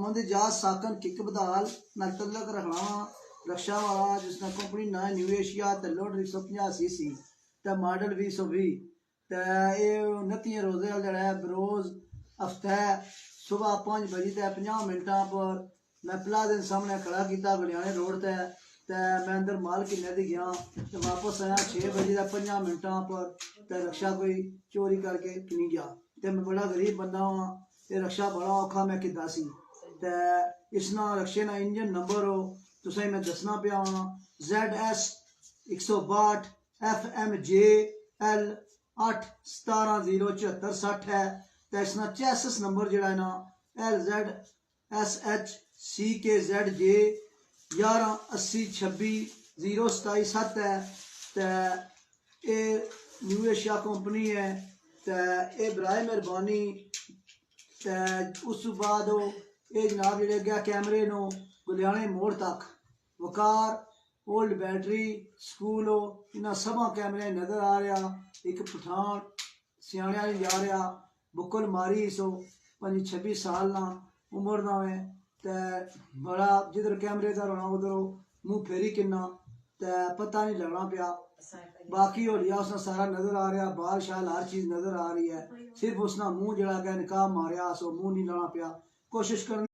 Mohammad Ijaz साकन kick बदाल नाल तल्लक रखना वा रक्षा वाला जिसने कंपनी ना न्यू एशिया ते लोड 150 सीसी ते मॉडल 2020 ते ये 29 रोजे वाला जड़ा है बरोज हफ्ता सुबह 5 बजे ते 50 मिनटा पर मैं प्लाजा दे सामने खड़ा किया गुलियाने रोड ते मैं अंदर माल किन्ने दी गया ते वापस आया 6 बजे ते 5 मिनटा पर ते रक्षा कोई चोरी करके नहीं गया ते मैं बड़ा गरीब बंदा हाँ ये रक्षा बड़ा औखा मैं किदा सी ते इसना रक्षे ना इंजन नंबर हो तुसें मैं दसना पिया हाँ ZS 162 FMJL 8 17 है ते इसना चेसिस नंबर जड़ा है ना LZSHCKZJ 11 80 26 027 है ते ये न्यू एशिया कंपनी है ते ये बराए मेहरबानी ते उस बाद ये जनाब जेडे गया कैमरे नो गुलियाने मोड़ तक वकार ओल्ड बैटरी स्कूल हो इन्होंने सबा कैमरे नजर आ रहा एक पठान सियाने जा रहा बुकल मारी सो 25-26 साल ना उम्र ना है ते बड़ा जिधर कैमरे का रोना उधर मुंह फेरी किन्ना ते पता नहीं लगना पिया बाकी हो लिया उसने सारा नजर आ रहा बाल शाल हर चीज नजर आ रही है सिर्फ उसना मुंह जड़ा गया निकाह मारिया सो मुंह नहीं लाना पिया कोशिश करनी